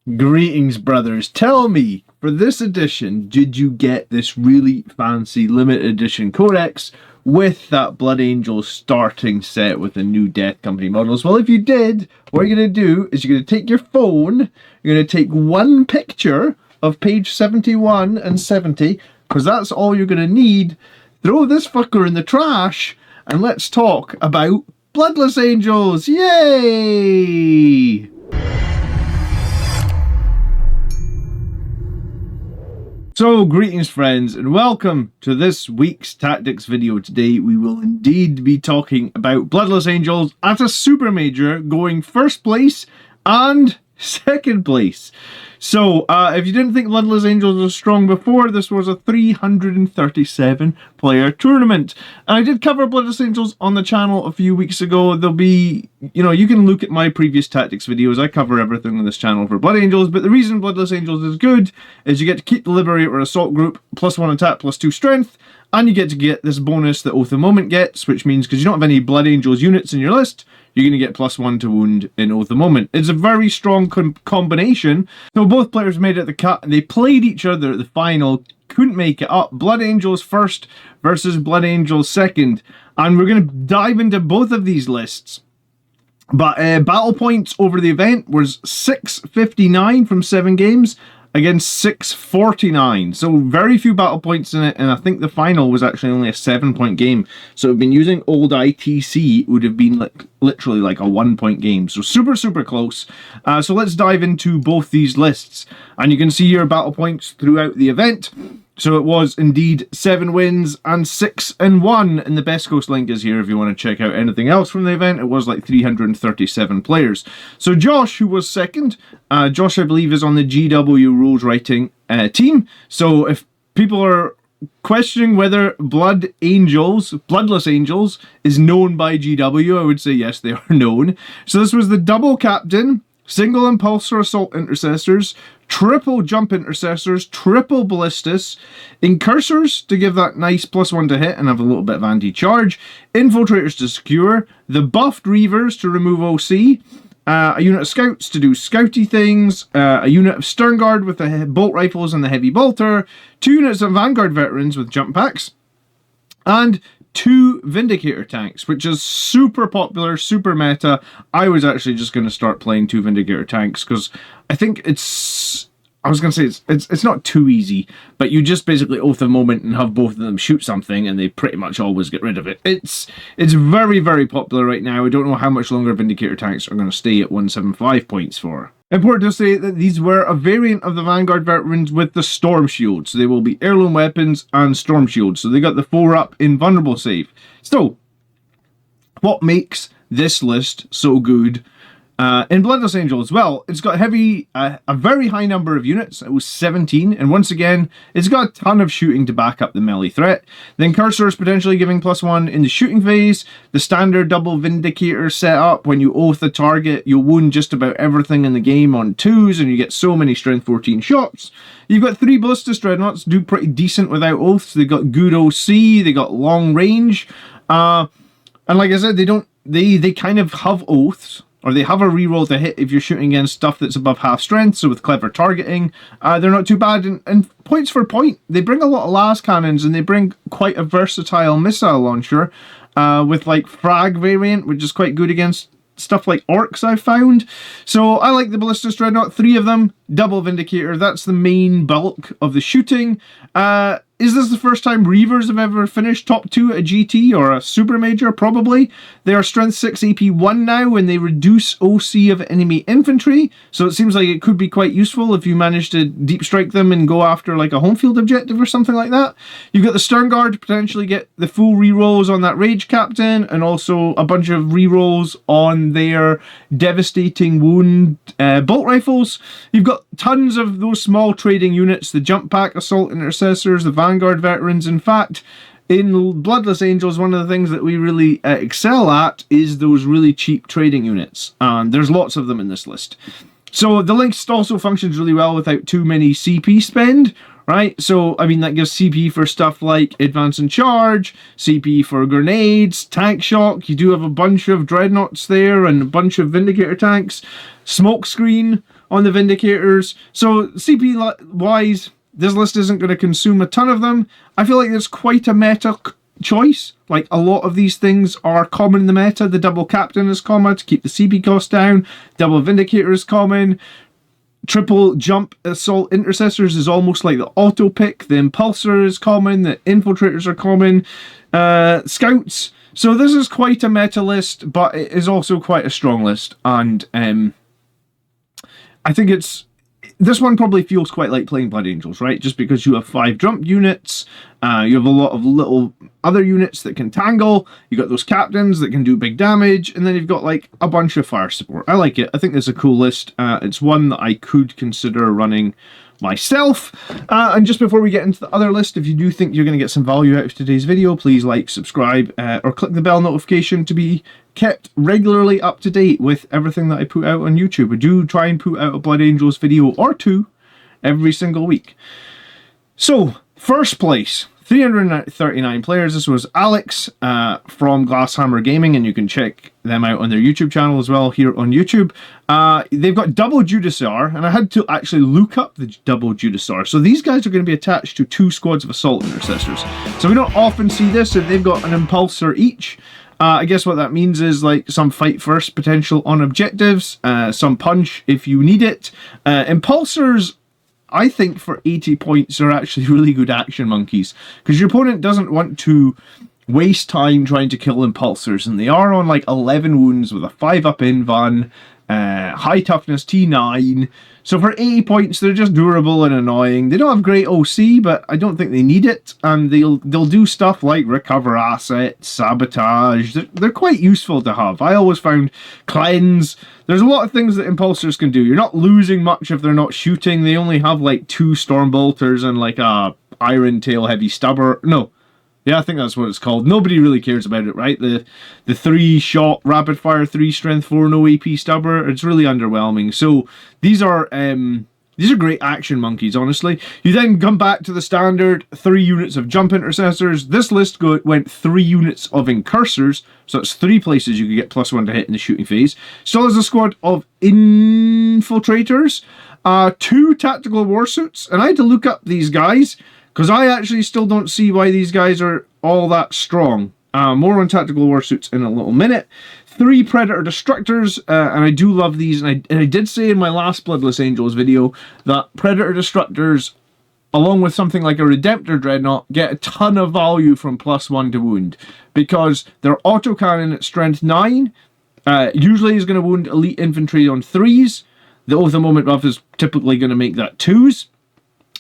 Greetings, brothers. Tell me, for this edition, did you get this really fancy limited edition codex with that Blood Angels starting set with the new Death Company models? Well, if you did, what you're going to do is you're going to take your phone, you're going to take one picture of page 71 and 70, because that's all you're going to need. Throw this fucker in the trash, and let's talk about Bloodless Angels. Yay! So, greetings friends, and welcome to this week's tactics video. Today we will indeed be talking about Bloodless Angels at a super major, going first place and second place. So, if you didn't think Bloodless Angels was strong before, this was a 337 player tournament. And I did cover Bloodless Angels on the channel a few weeks ago. There'll be, you can look at my previous tactics videos. I cover everything on this channel for Blood Angels, but the reason Bloodless Angels is good is you get to keep the Liberator Assault Group, +1 attack, +2 strength, and you get to get this bonus that Oath of Moment gets, which means because you don't have any Blood Angels units in your list, you're going to get +1 to wound in Oath of Moment. It's a very strong combination. So both players made it at the cut, and they played each other at the final, couldn't make it up. Blood Angels first versus Blood Angels second. And we're going to dive into both of these lists. But battle points over the event was 659 from 7 games against 649. So very few battle points in it, and I think the final was actually only a 7-point game. So if we've been using old ITC, it would have been literally like a 1-point game. So super close. So let's dive into both these lists. And you can see your battle points throughout the event. So it was indeed 7 wins and 6-1, and the Best Coast link is here if you want to check out anything else from the event. It was like 337 players. So Josh, who was second, Josh I believe is on the GW rules writing team. So if people are questioning whether Bloodless Angels is known by GW, I would say yes, they are known. So this was the double captain, single impulsor assault intercessors, triple jump intercessors, triple ballistas, incursors to give that nice +1 to hit and have a little bit of anti-charge, infiltrators to secure, the buffed reavers to remove OC, a unit of scouts to do scouty things, a unit of stern guard with the bolt rifles and the heavy bolter, 2 units of vanguard veterans with jump packs, and 2 Vindicator tanks, which is super popular, super meta. I was actually just going to start playing 2 Vindicator tanks because I think it's not too easy, but you just basically Oath of Moment and have both of them shoot something and they pretty much always get rid of it. It's very popular right now. I don't know how much longer Vindicator tanks are going to stay at 175 points for. Important to say that these were a variant of the Vanguard veterans with the Storm Shield. So they will be heirloom weapons and Storm Shield. So they got the 4-up invulnerable save. So, what makes this list so good in Bloodless Angels? Well, it's got a very high number of units. It was 17, and once again, it's got a ton of shooting to back up the melee threat. The Incursors potentially giving +1 in the shooting phase. The standard double Vindicator setup, when you oath a target, you'll wound just about everything in the game on 2s, and you get so many strength 14 shots. You've got 3 Ballistas Dreadnoughts, do pretty decent without oaths. They got good OC, they got long range, and like I said, they kind of have oaths, or they have a reroll to hit if you're shooting against stuff that's above half strength, so with clever targeting, they're not too bad. And points for point, they bring a lot of las cannons, and they bring quite a versatile missile launcher, with like frag variant, which is quite good against stuff like orcs, I've found. So I like the Ballistas Dreadnought, 3 of them, double Vindicator, that's the main bulk of the shooting. Is this the first time Reavers have ever finished top 2 at a GT or a Super Major? Probably. They are Strength 6 AP 1 now, and they reduce OC of enemy infantry, so it seems like it could be quite useful if you manage to deep strike them and go after like a home field objective or something like that. You've got the Stern Guard to potentially get the full rerolls on that Rage Captain, and also a bunch of rerolls on their devastating wound bolt rifles. You've got tons of those small trading units, the Jump Pack Assault Intercessors, the Vanguard veterans. In fact, in Bloodless Angels, one of the things that we really excel at is those really cheap trading units, and there's lots of them in this list. So the link also functions really well without too many CP spend, right? So, I mean, that gives CP for stuff like Advance and Charge, CP for grenades, Tank Shock. You do have a bunch of Dreadnoughts there and a bunch of Vindicator tanks. Smoke Screen on the Vindicators. So CP-wise, this list isn't going to consume a ton of them. I feel like there's quite a meta choice. Like, a lot of these things are common in the meta. The double captain is common to keep the CP cost down. Double Vindicator is common. Triple jump assault intercessors is almost like the auto pick. The impulsor is common. The infiltrators are common. Scouts. So this is quite a meta list, but it is also quite a strong list. And I think this one probably feels quite like playing Blood Angels, right? Just because you have 5 jump units, you have a lot of little other units that can tangle, you got those captains that can do big damage, and then you've got like a bunch of fire support. I like it. I think it's a cool list. It's one that I could consider running myself. And just before we get into the other list, if you do think you're going to get some value out of today's video, please like, subscribe, or click the bell notification to be kept regularly up to date with everything that I put out on YouTube. I do try and put out a Blood Angels video or 2 every single week. So, first place, 339 players. This was Alex from Glasshammer Gaming, and you can check them out on their YouTube channel as well here on YouTube. They've got double Judiciar, and I had to actually look up the double Judiciar. So these guys are going to be attached to 2 squads of assault intercessors. So we don't often see this if they've got an impulsor each. I guess what that means is like some fight first potential on objectives, some punch if you need it. Impulsors, I think for 80 points are actually really good action monkeys, because your opponent doesn't want to waste time trying to kill impulsors, and they are on like 11 wounds with a 5-up invan, high toughness T9. So for 80 points, they're just durable and annoying. They don't have great OC, but I don't think they need it. And they'll do stuff like recover assets, sabotage. They're quite useful to have. I always found cleanse. There's a lot of things that impulsors can do. You're not losing much if they're not shooting. They only have like 2 stormbolters and like a iron tail heavy stubber. No. Yeah, I think that's what it's called. Nobody really cares about it, right? The 3-shot rapid fire, 3 strength, 4 no AP stubber. It's really underwhelming. So these are great action monkeys, honestly. You then come back to the standard 3 units of jump intercessors. This list went 3 units of incursors, so it's 3 places you could get +1 to hit in the shooting phase. Still has a squad of infiltrators, 2 tactical warsuits, and I had to look up these guys, because I actually still don't see why these guys are all that strong. More on tactical warsuits in a little minute. 3 Predator Destructors, and I do love these. And I did say in my last Bloodless Angels video that Predator Destructors, along with something like a Redemptor Dreadnought, get a ton of value from +1 to wound, because their autocannon at strength 9 usually is going to wound elite infantry on 3s. The Oath of Moment buff is typically going to make that 2s.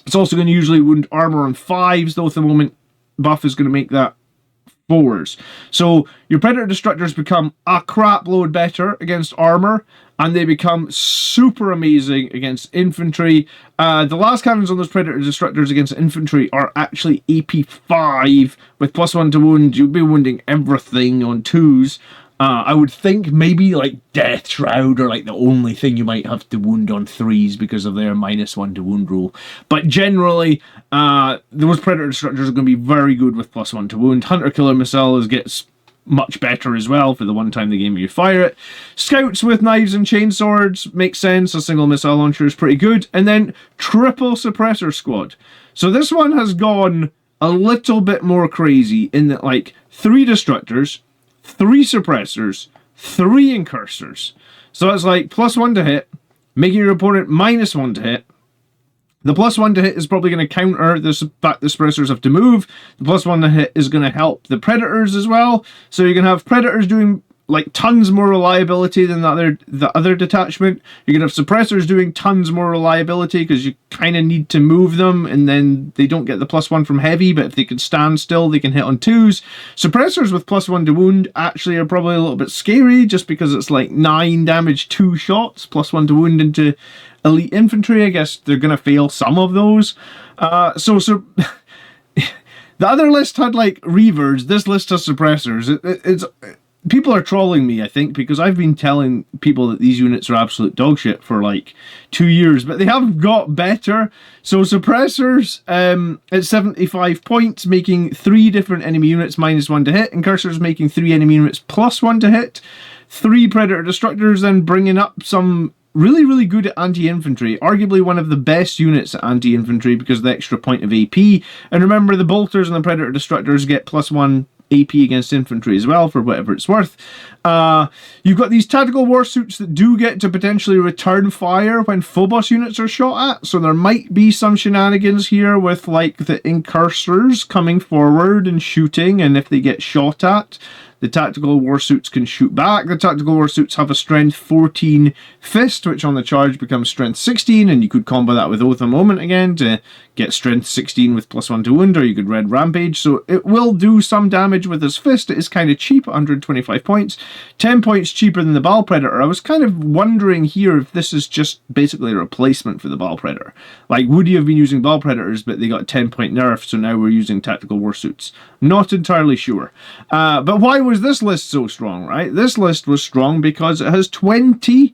It's also going to usually wound armor on 5s, though at the moment buff is going to make that 4s. So your Predator Destructors become a crap load better against armor, and they become super amazing against infantry. The last cannons on those Predator Destructors against infantry are actually AP 5 with +1 to wound. You'll be wounding everything on 2s. I would think maybe like Death Shroud are like the only thing you might have to wound on 3s because of their -1 to wound rule. But generally, those Predator Destructors are going to be very good with +1 to wound. Hunter Killer Missile gets much better as well for the one time the game you fire it. Scouts with knives and chainswords makes sense. A single missile launcher is pretty good. And then Triple Suppressor Squad. So this one has gone a little bit more crazy in that like 3 Destructors, 3 suppressors, 3 incursors. So it's like +1 to hit, making your opponent -1 to hit. The +1 to hit is probably going to counter the fact the suppressors have to move. The +1 to hit is going to help the predators as well. So you can have predators doing like tons more reliability than the other detachment. You can have suppressors doing tons more reliability because you kind of need to move them, and then they don't get the +1 from heavy, but if they can stand still, they can hit on 2s. Suppressors with +1 to wound actually are probably a little bit scary, just because it's like 9 damage, 2 shots, +1 to wound into elite infantry. I guess they're going to fail some of those. So the other list had like Reavers. This list has suppressors. It's people are trolling me, I think, because I've been telling people that these units are absolute dog shit for like 2 years, but they have got better. So suppressors at 75 points, making 3 different enemy units -1 to hit. Incursors making 3 enemy units +1 to hit. 3 Predator Destructors, then bringing up some really, really good at anti-infantry. Arguably one of the best units at anti-infantry because of the extra point of AP. And remember, the bolters and the predator destructors get +1 AP against infantry as well, for whatever it's worth. You've got these tactical war suits that do get to potentially return fire when Phobos units are shot at, so there might be some shenanigans here with like the incursors coming forward and shooting, and if they get shot at, the tactical war suits can shoot back. The tactical war suits have a strength 14 fist, which on the charge becomes strength 16, and you could combo that with Oath a Moment again to get strength 16 with +1 to wound, or you could red rampage. So it will do some damage with his fist. It is kind of cheap, 125 points. 10 points cheaper than the Ball Predator. I was kind of wondering here if this is just basically a replacement for the Ball Predator. Like, would you have been using Ball Predators, but they got 10-point nerf, so now we're using tactical war suits? Not entirely sure. But why was this list so strong, right? This list was strong because it has 20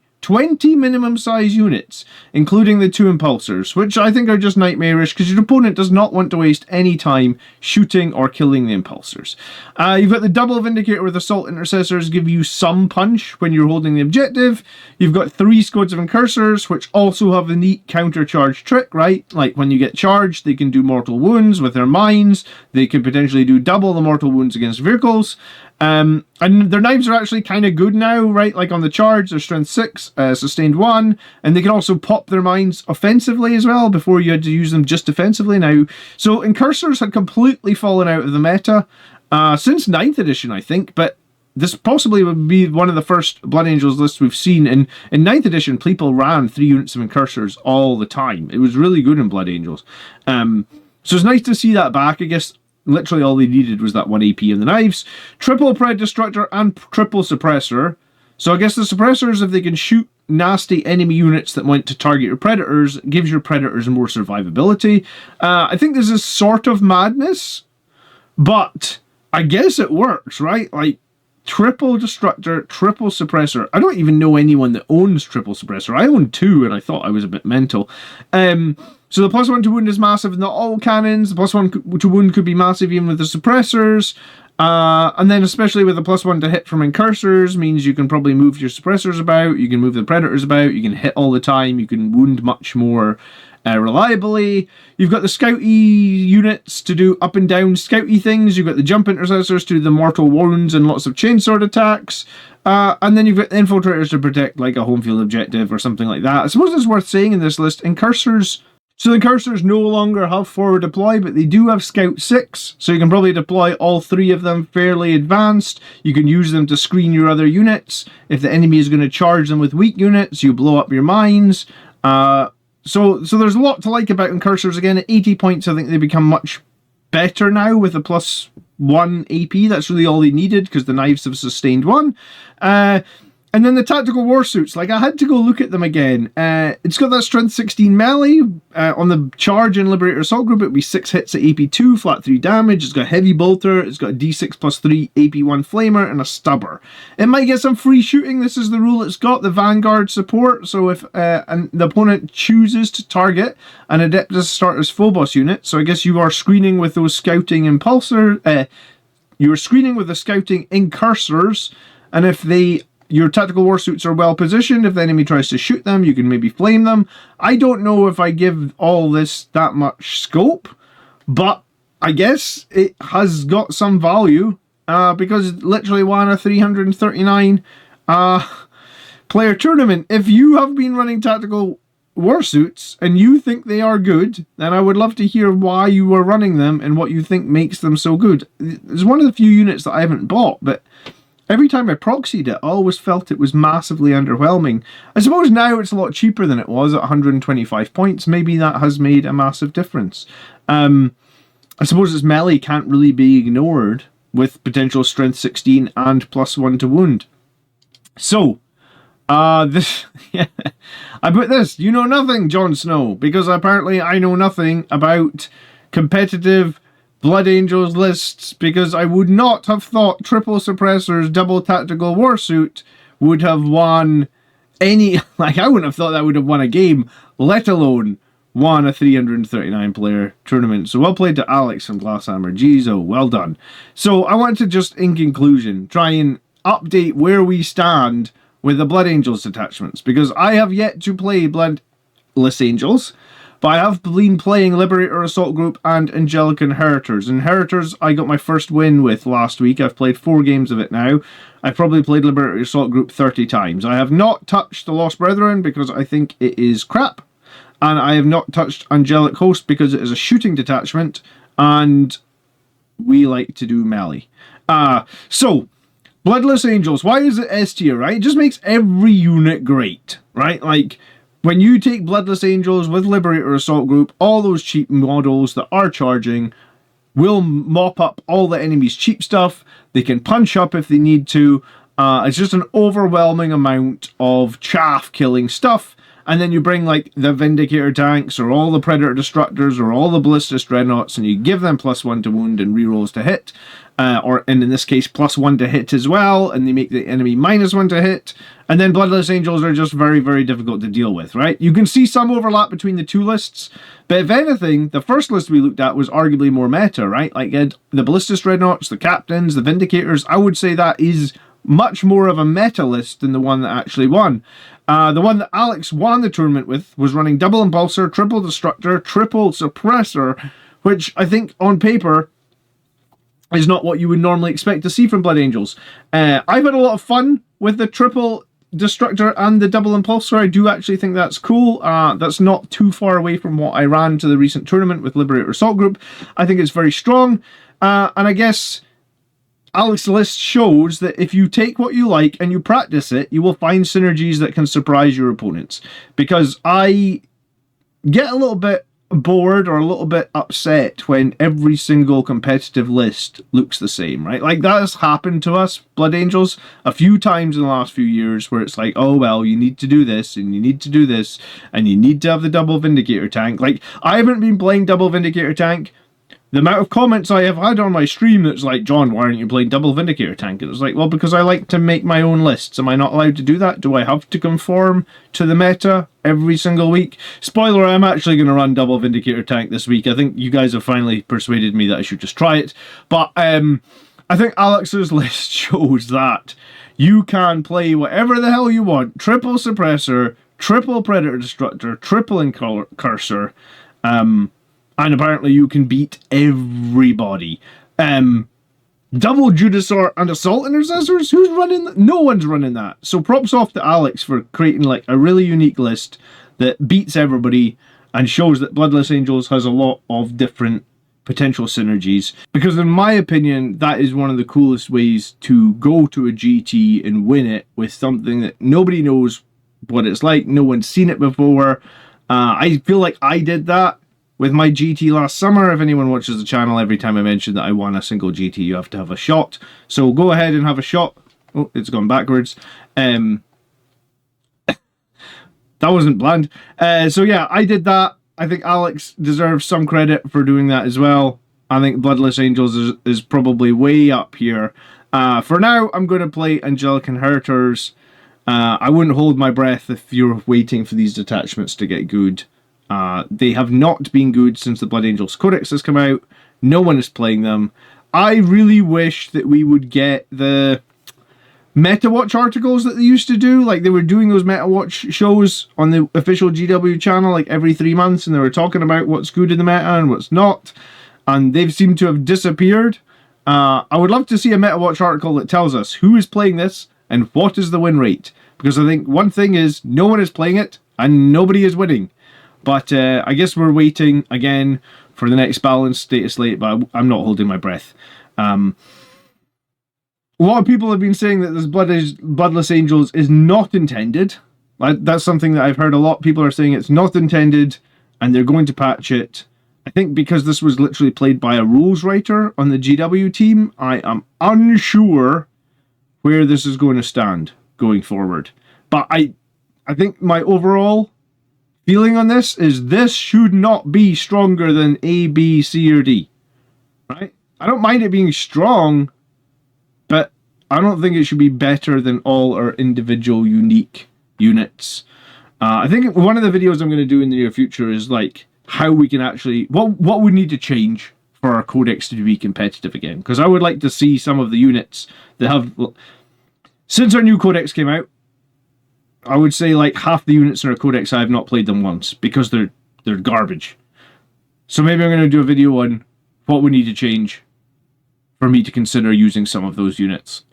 minimum size units, including the 2 impulsors, which I think are just nightmarish because your opponent does not want to waste any time shooting or killing the impulsors. You've got the double Vindicator with Assault Intercessors, give you some punch when you're holding the objective. You've got 3 squads of Incursors, which also have a neat counter-charge trick, right? Like when you get charged, they can do mortal wounds with their mines. They can potentially do double the mortal wounds against vehicles. And their knives are actually kind of good now, right? Like on the charge, they're strength 6, sustained 1, and they can also pop their mines offensively as well. Before you had to use them just defensively now. So Incursors had completely fallen out of the meta since 9th edition, I think, but this possibly would be one of the first Blood Angels lists we've seen. In 9th edition, people ran 3 units of Incursors all the time. It was really good in Blood Angels. So it's nice to see that back. I guess literally all they needed was that 1 AP in the knives. Triple Pred Destructor and triple Suppressor. So I guess the Suppressors, if they can shoot nasty enemy units that want to target your Predators, gives your Predators more survivability. I think this is sort of madness, but I guess it works, right? Like, triple Destructor, triple Suppressor. I don't even know anyone that owns triple Suppressor. I own 2 and I thought I was a bit mental. So the +1 to wound is massive in not all cannons. The +1 to wound could be massive even with the suppressors. And then especially with the +1 to hit from Incursors means you can probably move your suppressors about, you can move the Predators about, you can hit all the time, you can wound much more reliably. You've got the Scouty units to do up and down Scouty things. You've got the Jump Intercessors to do the mortal wounds and lots of chainsword attacks. And then you've got the Infiltrators to protect like a home field objective or something like that. I suppose it's worth saying in this list, Incursors. So the Incursors no longer have forward deploy, but they do have Scout 6, so you can probably deploy all 3 of them fairly advanced. You can use them to screen your other units. If the enemy is going to charge them with weak units, you blow up your mines. So there's a lot to like about Incursors. Again, at 80 points, I think they become much better now with a +1 AP. That's really all they needed because the knives have sustained 1. And then the tactical war suits, like I had to go look at them again. It's got that strength 16 melee. On the charge and Liberator Assault group, it would be 6 hits at AP2, flat 3 damage. It's got heavy bolter, it's got a D6 +3 AP1 flamer, and a stubber. It might get some free shooting. This is the rule it's got, the Vanguard support. So if the opponent chooses to target an Adeptus Astartes Phobos unit, so I guess you are screening with those scouting impulsor, you are screening with the scouting Incursors, and if your tactical war suits are well positioned, if the enemy tries to shoot them, you can maybe flame them. I don't know if I give all this that much scope, but I guess it has got some value because it literally won a 339 player tournament. If you have been running tactical war suits and you think they are good, then I would love to hear why you are running them and what you think makes them so good. It's one of the few units that I haven't bought, but every time I proxied it, I always felt it was massively underwhelming. I suppose now it's a lot cheaper than it was at 125 points. Maybe that has made a massive difference. I suppose its melee can't really be ignored with potential strength 16 and +1 to wound. So, this, yeah, I put this, you know nothing, Jon Snow, because apparently I know nothing about competitive Blood Angels lists, because I would not have thought triple suppressors, double tactical warsuit would have won any, like I wouldn't have thought that would have won a game, let alone won a 339 player tournament. So well played to Alex from Glasshammer. Jeez, oh, well done. So I want to just, in conclusion, try and update where we stand with the Blood Angels detachments, because I have yet to play Bloodless Angels, but I have been playing Liberator Assault Group and Angelic Inheritors. Inheritors I got my first win with last week. I've played 4 games of it now. I've probably played Liberator Assault Group 30 times. I have not touched the Lost Brethren because I think it is crap. And I have not touched Angelic Host because it is a shooting detachment and we like to do melee. So, Bloodless Angels, why is it S tier, right? It just makes every unit great, right? Like, when you take Bloodless Angels with Liberator Assault Group, all those cheap models that are charging will mop up all the enemy's cheap stuff. They can punch up if they need to. It's just an overwhelming amount of chaff-killing stuff. And then you bring, like, the Vindicator tanks, or all the Predator Destructors, or all the Ballistic Dreadnoughts, and you give them +1 to wound and rerolls to hit. Or in this case, +1 to hit as well, and they make the enemy -1 to hit. And then Bloodless Angels are just very, very difficult to deal with, right? You can see some overlap between the two lists, but if anything, the first list we looked at was arguably more meta, right? Like, the Ballistic Dreadnoughts, the Captains, the Vindicators, I would say that is much more of a meta list than the one that actually won. The one that Alex won the tournament with was running double Impulsor, triple Destructor, triple Suppressor, which I think on paper is not what you would normally expect to see from Blood Angels. I've had a lot of fun with the triple Destructor and the double Impulsor. I do actually think that's cool. That's not too far away from what I ran to the recent tournament with Liberator Assault Group. I think it's very strong. And I guess Alex's list shows that if you take what you like and you practice it, you will find synergies that can surprise your opponents. Because I get a little bit bored or a little bit upset when every single competitive list looks the same, right? Like, that has happened to us, Blood Angels, a few times in the last few years, where it's like, oh, well, you need to do this, and you need to do this, and you need to have the double Vindicator tank. Like, I haven't been playing double Vindicator tank. The amount of comments I have had on my stream that's like, John, why aren't you playing double Vindicator tank? And it's like, well, because I like to make my own lists. Am I not allowed to do that? Do I have to conform to the meta every single week? Spoiler, I'm actually going to run double Vindicator tank this week. I think you guys have finally persuaded me that I should just try it. But I think Alex's list shows that you can play whatever the hell you want. Triple Suppressor, triple Predator Destructor, triple Incursor, and apparently you can beat everybody. Double Judasaur and Assault Intercessors? Who's running that? No one's running that. So props off to Alex for creating like a really unique list that beats everybody and shows that Bloodless Angels has a lot of different potential synergies. Because in my opinion, that is one of the coolest ways to go to a GT and win it with something that nobody knows what it's like. No one's seen it before. I feel like I did that with my GT last summer. If anyone watches the channel, every time I mention that I won a single GT, you have to have a shot. So go ahead and have a shot. Oh, it's gone backwards. That wasn't planned. So yeah, I did that. I think Alex deserves some credit for doing that as well. I think Bloodless Angels is probably way up here. For now, I'm going to play Angelic Inheritors. I wouldn't hold my breath if you're waiting for these detachments to get good. They have not been good since the Blood Angels Codex has come out. No one is playing them. I really wish that we would get the Meta Watch articles that they used to do. Like, they were doing those Meta Watch shows on the official GW channel like every 3 months, and they were talking about what's good in the meta and what's not. And they've seemed to have disappeared. I would love to see a Meta Watch article that tells us who is playing this and what is the win rate. Because I think one thing is no one is playing it and nobody is winning. But I guess we're waiting again for the next balanced data slate, but I'm not holding my breath. A lot of people have been saying that this Bloodless Angels is not intended. That's something that I've heard a lot. People are saying it's not intended and they're going to patch it. I think because this was literally played by a rules writer on the GW team, I am unsure where this is going to stand going forward. But I think my overall feeling on this should not be stronger than A, B, C, or D. Right? I don't mind it being strong, but I don't think it should be better than all our individual unique units. I think one of the videos I'm going to do in the near future is like how we can actually, what we need to change for our codex to be competitive again. Because I would like to see some of the units that have, since our new codex came out, I would say like half the units in our codex, I have not played them once because they're garbage. So maybe I'm going to do a video on what we need to change for me to consider using some of those units.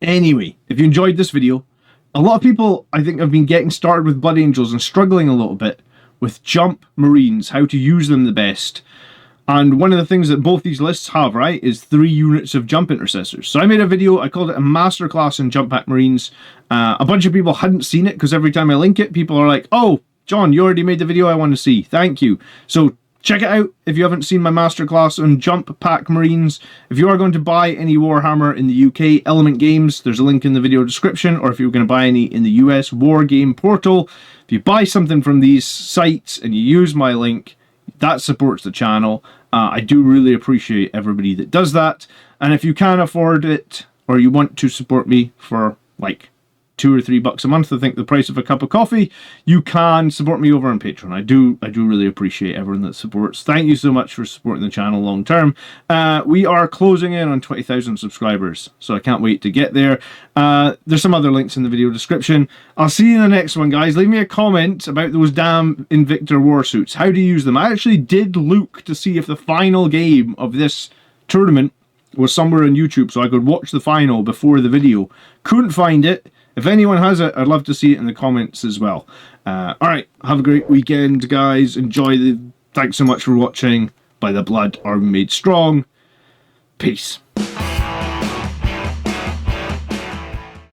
Anyway, if you enjoyed this video, a lot of people, I think, have been getting started with Blood Angels and struggling a little bit with Jump Marines, how to use them the best. And one of the things that both these lists have, right, is 3 units of Jump Intercessors. So I made a video, I called it a Masterclass in Jump Pack Marines. A bunch of people hadn't seen it, because every time I link it, people are like, oh, John, you already made the video I want to see. Thank you. So check it out if you haven't seen my Masterclass on Jump Pack Marines. If you are going to buy any Warhammer in the UK, Element Games, there's a link in the video description, or if you're going to buy any in the US War Game Portal, if you buy something from these sites and you use my link, that supports the channel. I do really appreciate everybody that does that. And if you can afford it, or you want to support me for like $2 or $3 a month, I think the price of a cup of coffee, you can support me over on Patreon. I do really appreciate everyone that supports. Thank you so much for supporting the channel long term. We are closing in on 20,000 subscribers, so I can't wait to get there. There's some other links in the video description. I'll see you in the next one, guys. Leave me a comment about those damn Invictor war suits. How do you use them? I actually did look to see if the final game of this tournament was somewhere on YouTube so I could watch the final before the video. Couldn't find it. If anyone has it, I'd love to see it in the comments as well. Alright, have a great weekend, guys. Thanks so much for watching. By the blood are we made strong. Peace.